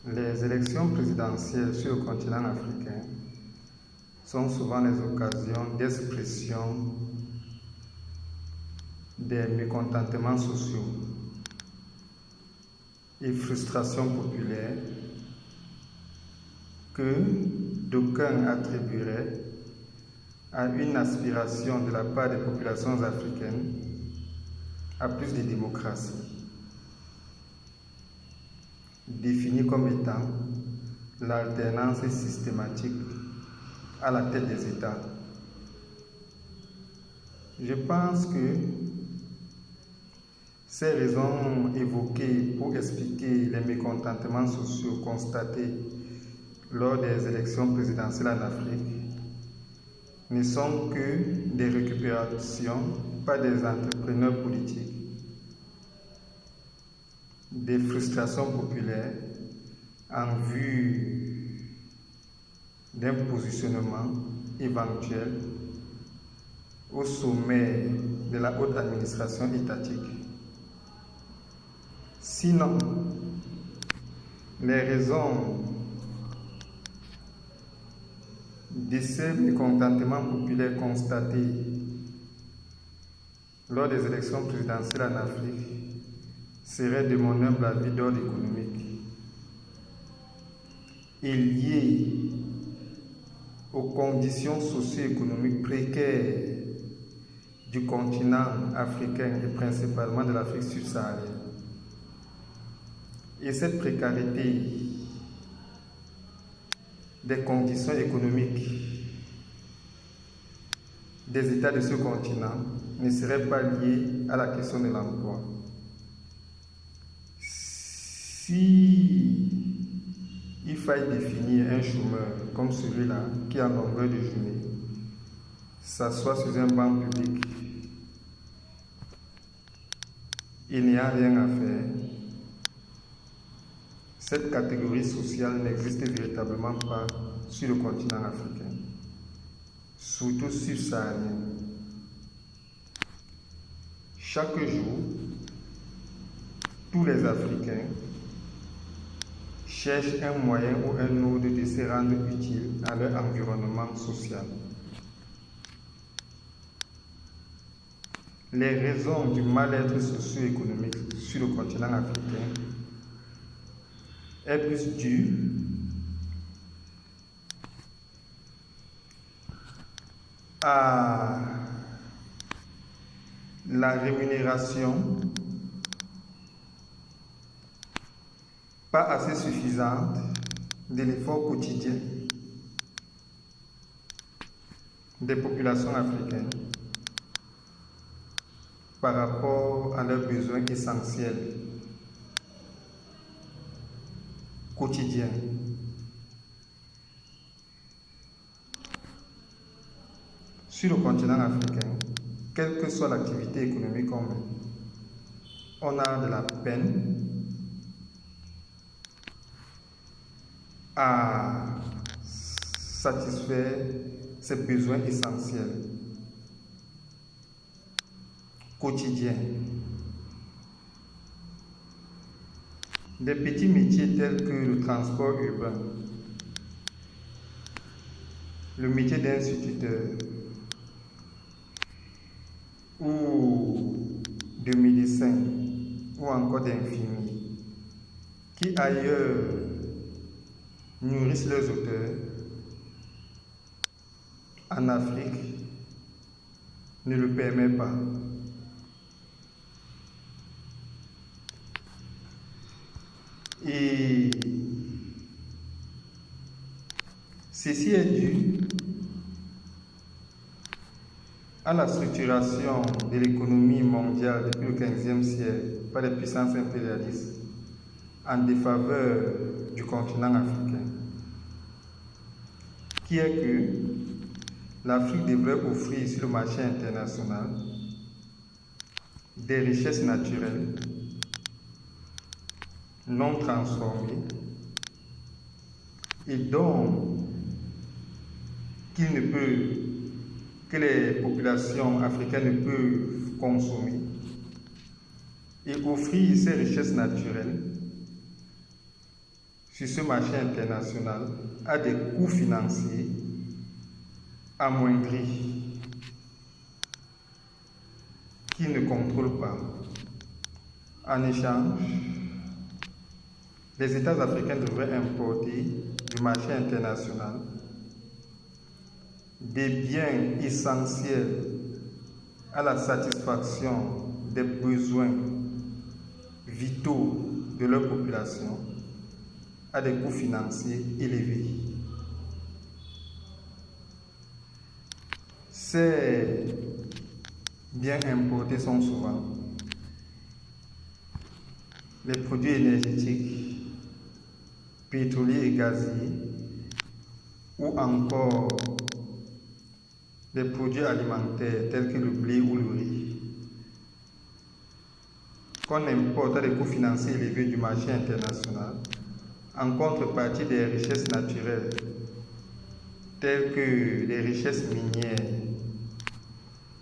Les élections présidentielles sur le continent africain sont souvent les occasions d'expression des mécontentements sociaux et frustrations populaires que d'aucuns attribueraient à une aspiration de la part des populations africaines à plus de démocratie, définie comme étant l'alternance systématique à la tête des États. Je pense que ces raisons évoquées pour expliquer les mécontentements sociaux constatés lors des élections présidentielles en Afrique ne sont que des récupérations par des entrepreneurs politiques, des frustrations populaires en vue d'un positionnement éventuel au sommet de la haute administration étatique. Sinon, les raisons de ces mécontentements populaires constatés lors des élections présidentielles en Afrique seraient, de mon humble avis, d'ordre économique et liés aux conditions socio-économiques précaires du continent africain et principalement de l'Afrique subsaharienne. Et cette précarité des conditions économiques des États de ce continent ne serait pas liée à la question de l'emploi. Si il faille définir un chômeur comme celui-là qui, en longueur de journée, s'assoit sur un banc public et n'ayant rien à faire, cette catégorie sociale n'existe véritablement pas sur le continent africain, surtout subsaharien. Chaque jour, tous les Africains cherchent un moyen ou un autre de se rendre utile à leur environnement social. Les raisons du mal-être socio-économique sur le continent africain est plus due à la rémunération pas assez suffisante de l'effort quotidien des populations africaines par rapport à leurs besoins essentiels quotidiens. Sur le continent africain, quelle que soit l'activité économique qu'on mène, on a de la peine à satisfaire ses besoins essentiels quotidiens. Des petits métiers tels que le transport urbain, le métier d'instituteur ou de médecin ou encore d'infirmier, qui ailleurs nourrissent leurs auteurs, en Afrique ne le permet pas. Et ceci est dû à la structuration de l'économie mondiale depuis le XVe siècle par les puissances impérialistes en défaveur du continent africain, qui est que l'Afrique devrait offrir sur le marché international des richesses naturelles non transformées et dont que les populations africaines ne peuvent consommer, et offrir ces richesses naturelles sur ce marché international à des coûts financiers amoindris qu'ils ne contrôlent pas. En échange, les États africains devraient importer du marché international des biens essentiels à la satisfaction des besoins vitaux de leur population à des coûts financiers élevés. Ces biens importés sont souvent les produits énergétiques, pétroliers et gaziers, ou encore des produits alimentaires tels que le blé ou le riz, qu'on importe à des coûts financiers élevés du marché international, en contrepartie des richesses naturelles, telles que les richesses minières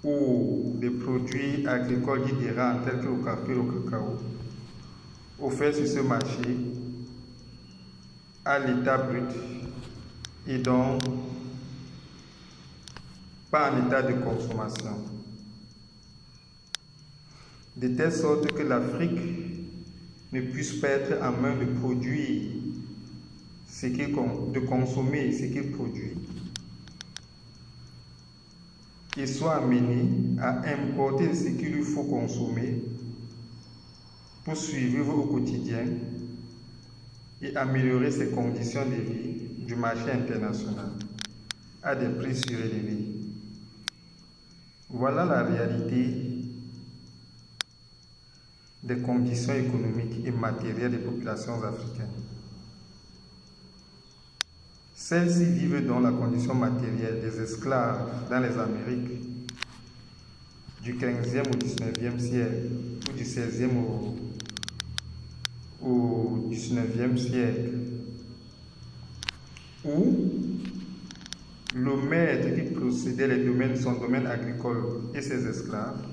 ou des produits agricoles différents tels que le café et le cacao, offerts sur ce marché à l'état brut et donc pas en état de consommation, de telle sorte que l'Afrique ne puisse pas être en main de produire de consommer ce qu'il produit et soit amené à importer ce qu'il lui faut consommer pour survivre au quotidien et améliorer ses conditions de vie du marché international à des prix surélevés. Voilà la réalité des conditions économiques et matérielles des populations africaines. Celles-ci vivent dans la condition matérielle des esclaves dans les Amériques du 15e au 19e siècle ou du 16e au 19e siècle, où le maître qui possédait son domaine agricole et ses esclaves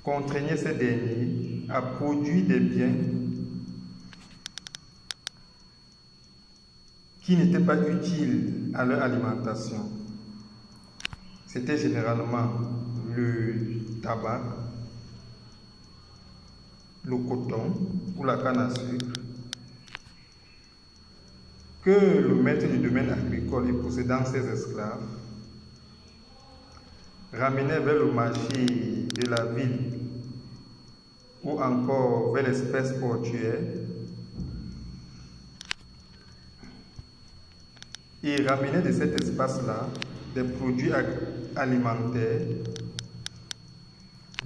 contraignait ces derniers à produire des biens qui n'étaient pas utiles à leur alimentation. C'était généralement le tabac, le coton ou la canne à sucre, que le maître du domaine agricole et possédant ses esclaves ramenait vers le marché de la ville ou encore vers l'espèce portuaire et ramenait de cet espace-là des produits alimentaires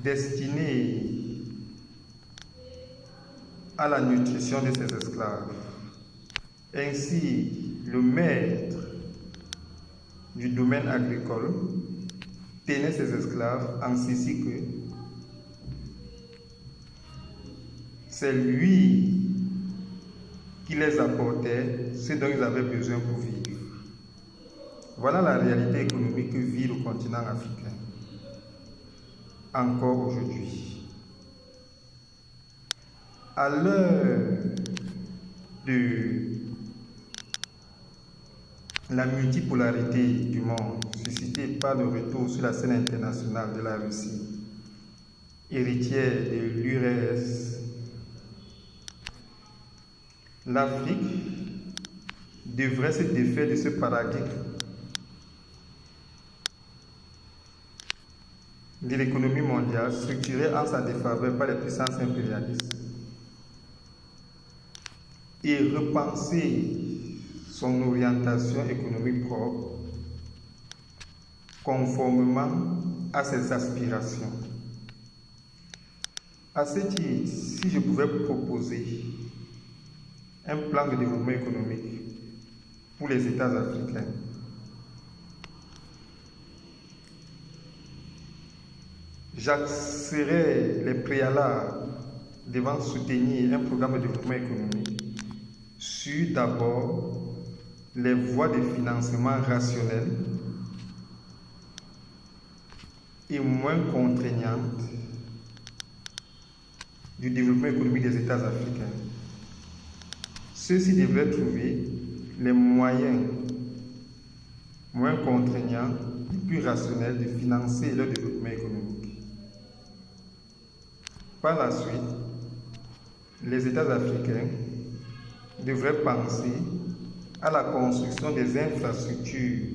destinés à la nutrition de ses esclaves. Ainsi, le maître du domaine agricole tenait ses esclaves en ceci que c'est lui qui les apportait ce dont ils avaient besoin pour vivre. Voilà la réalité économique que vit le continent africain, encore aujourd'hui. À l'heure de la multipolarité du monde suscitée par le retour sur la scène internationale de la Russie, héritière de l'URSS, l'Afrique devrait se défaire de ce paradigme de l'économie mondiale structurée en sa défaveur par les puissances impérialistes et repenser son orientation économique propre conformément à ses aspirations. À ce titre, si je pouvais proposer un plan de développement économique pour les États africains, j'axerai les préalables devant soutenir un programme de développement économique sur d'abord les voies de financement rationnelles et moins contraignantes du développement économique des États africains. Ceux-ci devraient trouver les moyens moins contraignants et plus rationnels de financer leur développement économique. Par la suite, les États africains devraient penser à la construction des infrastructures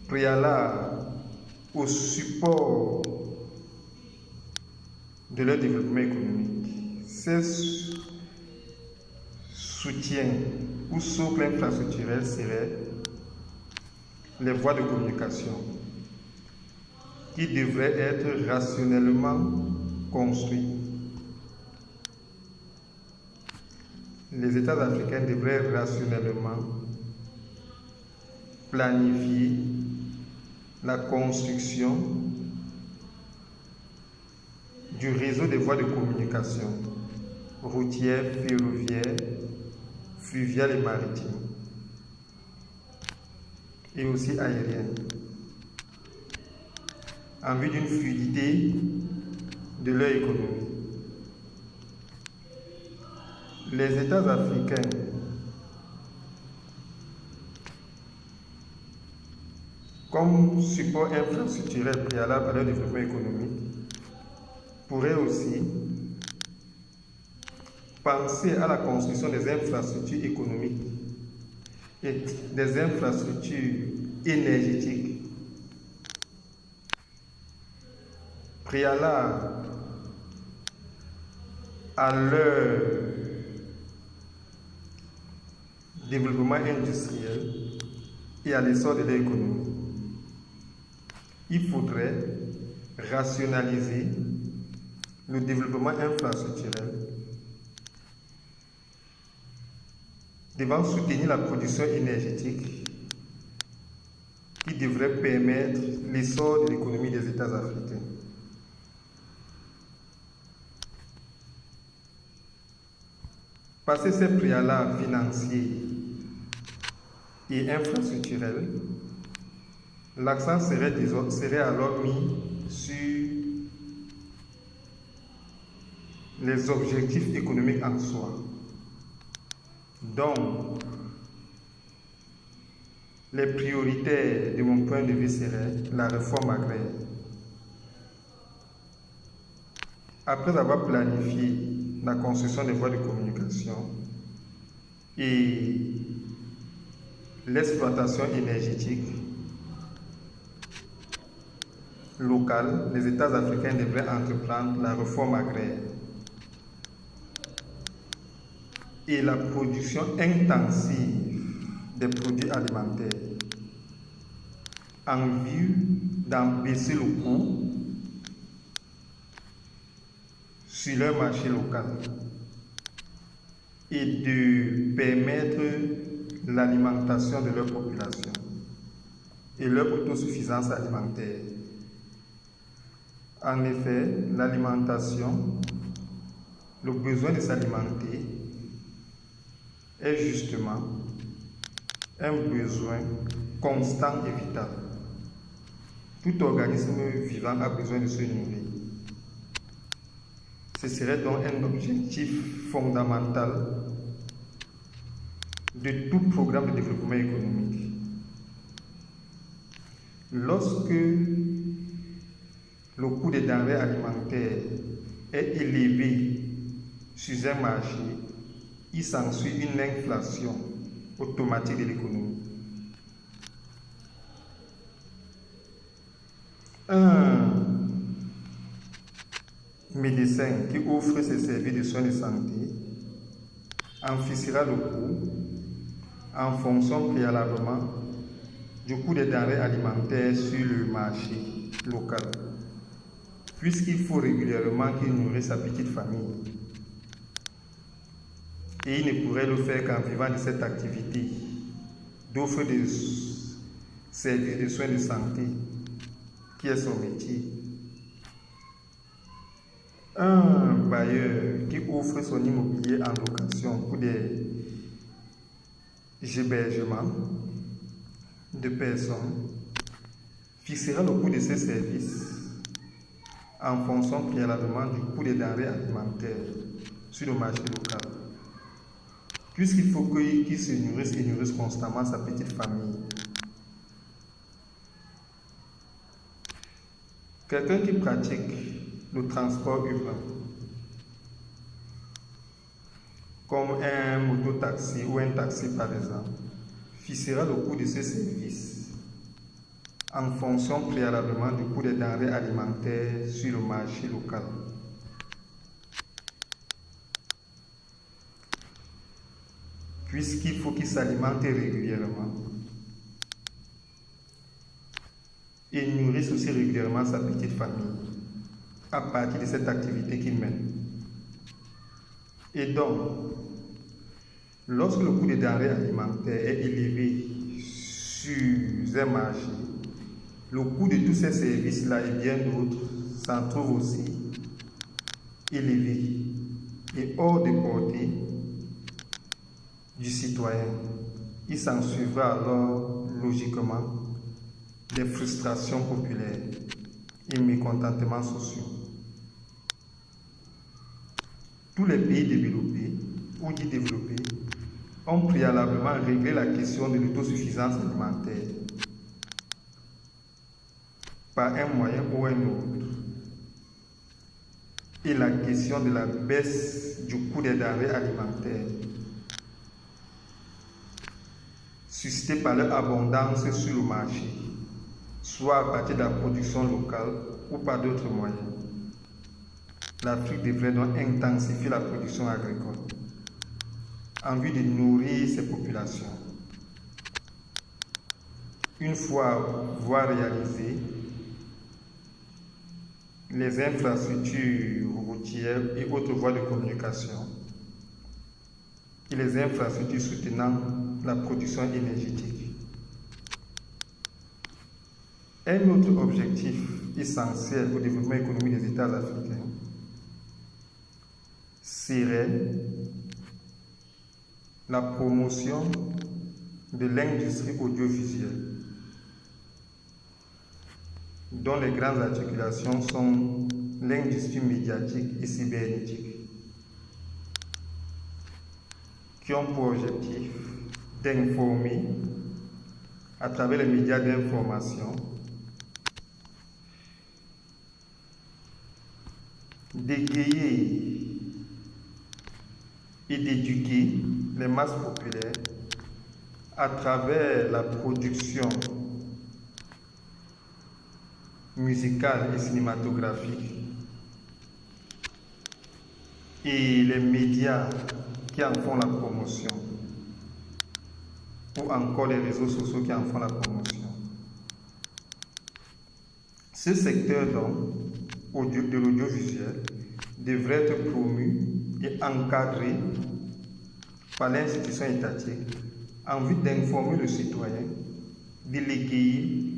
préalables au support de leur développement économique. Ces soutiens ou socles infrastructurels seraient les voies de communication qui devraient être rationnellement construites. Les États africains devraient rationnellement planifier la construction du réseau des voies de communication routières, ferroviaires, fluviales et maritimes, et aussi aériennes, en vue d'une fluidité de leur économie. Les États africains comme support infrastructurel préalable à leur développement économique pourraient aussi penser à la construction des infrastructures économiques et des infrastructures énergétiques préalables à leur développement industriel et à l'essor de l'économie. Il faudrait rationaliser le développement infrastructurel devant soutenir la production énergétique qui devrait permettre l'essor de l'économie des États africains. Passer ces préalables financiers et infrastructurels, l'accent serait alors mis sur les objectifs économiques en soi. Donc, les prioritaires de mon point de vue seraient la réforme agraire. Après avoir planifié la construction des voies de communication et l'exploitation énergétique locale, les États africains devraient entreprendre la réforme agraire et la production intensive des produits alimentaires en vue d'en baisser le coût sur leur marché local et de permettre l'alimentation de leur population et leur autosuffisance alimentaire. En effet, l'alimentation, le besoin de s'alimenter est justement un besoin constant et vital. Tout organisme vivant a besoin de se nourrir. Ce serait donc un objectif fondamental de tout programme de développement économique. Lorsque le coût des denrées alimentaires est élevé sur un marché, il s'ensuit une inflation automatique de l'économie. Un médecin qui offre ses services de soins de santé en fixera le coût en fonction préalablement du coût des denrées alimentaires sur le marché local, puisqu'il faut régulièrement qu'il nourrisse sa petite famille. Et il ne pourrait le faire qu'en vivant de cette activité d'offre de services de soins de santé, qui est son métier. Un bailleur qui offre son immobilier en location pour des hébergements de personnes fixera le coût de ces services en fonction préalablement du coût des denrées alimentaires sur le marché local. puisqu'il faut qu'il se nourrisse et nourrisse constamment sa petite famille. Quelqu'un qui pratique le transport urbain, comme un mototaxi ou un taxi par exemple, fixera le coût de ce service en fonction préalablement du coût des denrées alimentaires sur le marché local. Puisqu'il faut qu'il s'alimente régulièrement et nourrisse aussi régulièrement sa petite famille à partir de cette activité qu'il mène. Et donc, lorsque le coût des denrées alimentaires est élevé sur un marché, le coût de tous ces services-là et bien d'autres s'en trouve aussi élevé et hors de portée du citoyen. Il s'en suivra alors logiquement des frustrations populaires et mécontentements sociaux. Tous les pays développés ou dits développés ont préalablement réglé la question de l'autosuffisance alimentaire par un moyen ou un autre. Et la question de la baisse du coût des denrées alimentaires, suscitée par leur abondance sur le marché, soit à partir de la production locale ou par d'autres moyens. L'Afrique devrait donc intensifier la production agricole en vue de nourrir ses populations. Une fois voie réalisée, les infrastructures routières et autres voies de communication et les infrastructures soutenant la production énergétique. Un autre objectif essentiel au développement économique des États africains serait la promotion de l'industrie audiovisuelle, dont les grandes articulations sont l'industrie médiatique et cybernétique, qui ont pour objectif d'informer à travers les médias d'information, d'égayer et d'éduquer les masses populaires à travers la production musicale et cinématographique et les médias qui en font la promotion ou encore les réseaux sociaux qui en font la promotion. Ce secteur donc de l'audiovisuel devrait être promu et encadré par l'institution étatique en vue d'informer le citoyen, de l'égayer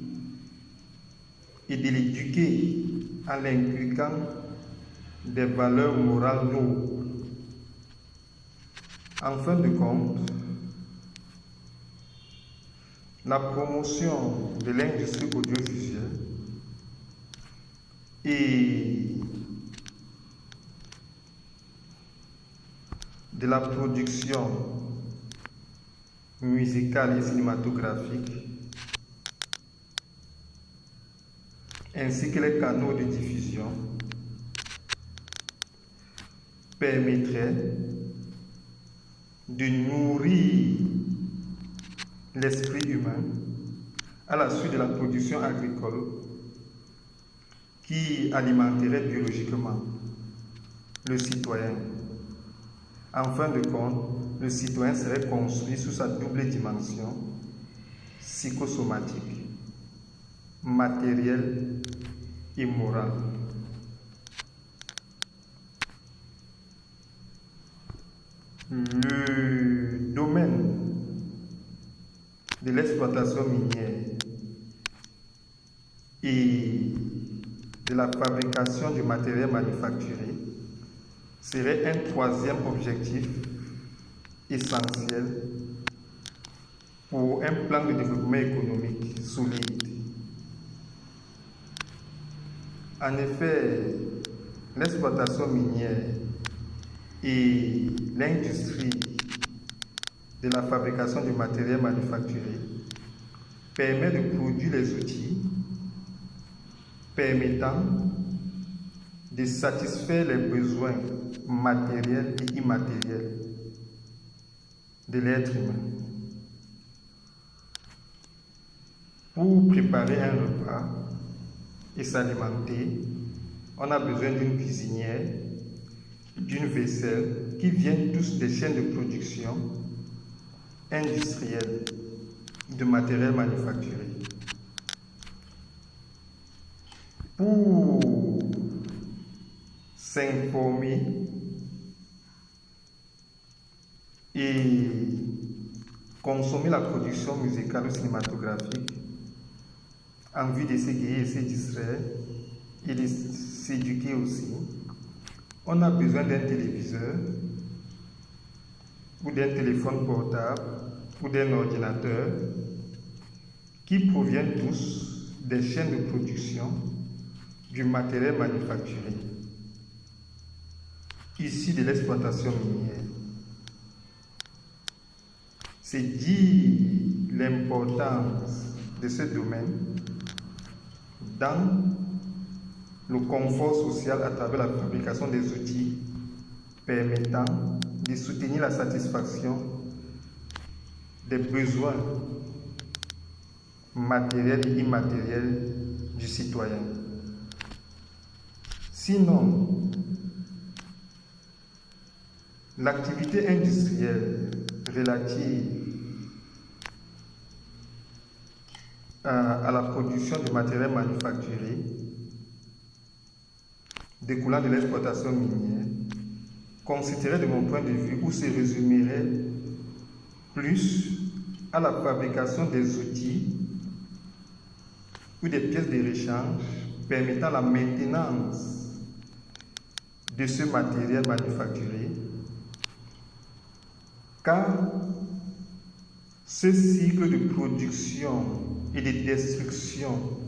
et de l'éduquer en l'inculquant des valeurs morales nobles. En fin de compte, la promotion de l'industrie audiovisuelle et de la production musicale et cinématographique, ainsi que les canaux de diffusion, permettraient de nourrir l'esprit humain à la suite de la production agricole qui alimenterait biologiquement le citoyen. En fin de compte, le citoyen serait construit sous sa double dimension psychosomatique, matérielle et morale. Le domaine de l'exploitation minière et de la fabrication du matériel manufacturé serait un troisième objectif essentiel pour un plan de développement économique solide. En effet, l'exploitation minière et l'industrie de la fabrication du matériel manufacturé permet de produire les outils permettant de satisfaire les besoins matériels et immatériels de l'être humain. Pour préparer un repas et s'alimenter, on a besoin d'une cuisinière, d'une vaisselle qui viennent tous des chaînes de production industrielles de matériel manufacturé. Pour s'informer et consommer la production musicale ou cinématographique en vue de s'égayer et se distraire et de s'éduquer aussi, on a besoin d'un téléviseur ou d'un téléphone portable ou d'un ordinateur qui proviennent tous des chaînes de production du matériel manufacturé, issu de l'exploitation minière. C'est dire l'importance de ce domaine dans le confort social à travers la fabrication des outils permettant de soutenir la satisfaction des besoins matériels et immatériels du citoyen. Sinon, l'activité industrielle relative à la production de matériel manufacturé découlant de l'exploitation minière consisterait de mon point de vue ou se résumerait plus à la fabrication des outils ou des pièces de rechange permettant la maintenance de ce matériel manufacturé, car ce cycle de production et de destruction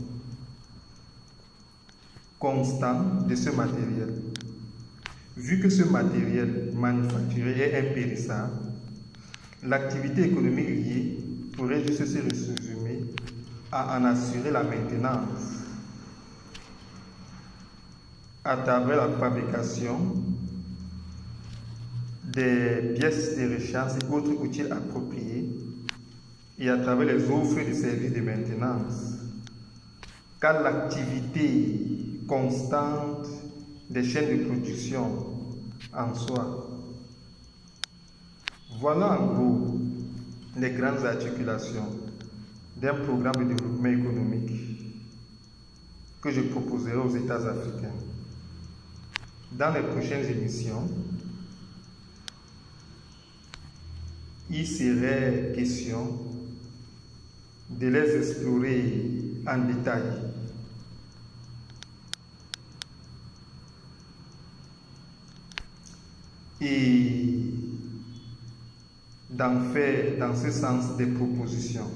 constant de ce matériel, vu que ce matériel manufacturé est impérissable, l'activité économique liée pourrait juste se résumer à en assurer la maintenance à travers la fabrication des pièces de rechange et autres outils appropriés et à travers les offres de services de maintenance, car l'activité constante des chaînes de production en soi. Voilà en gros les grandes articulations d'un programme de développement économique que je proposerai aux États africains. Dans les prochaines émissions, il serait question de les explorer en détail. Et d'en faire dans ce sens des propositions.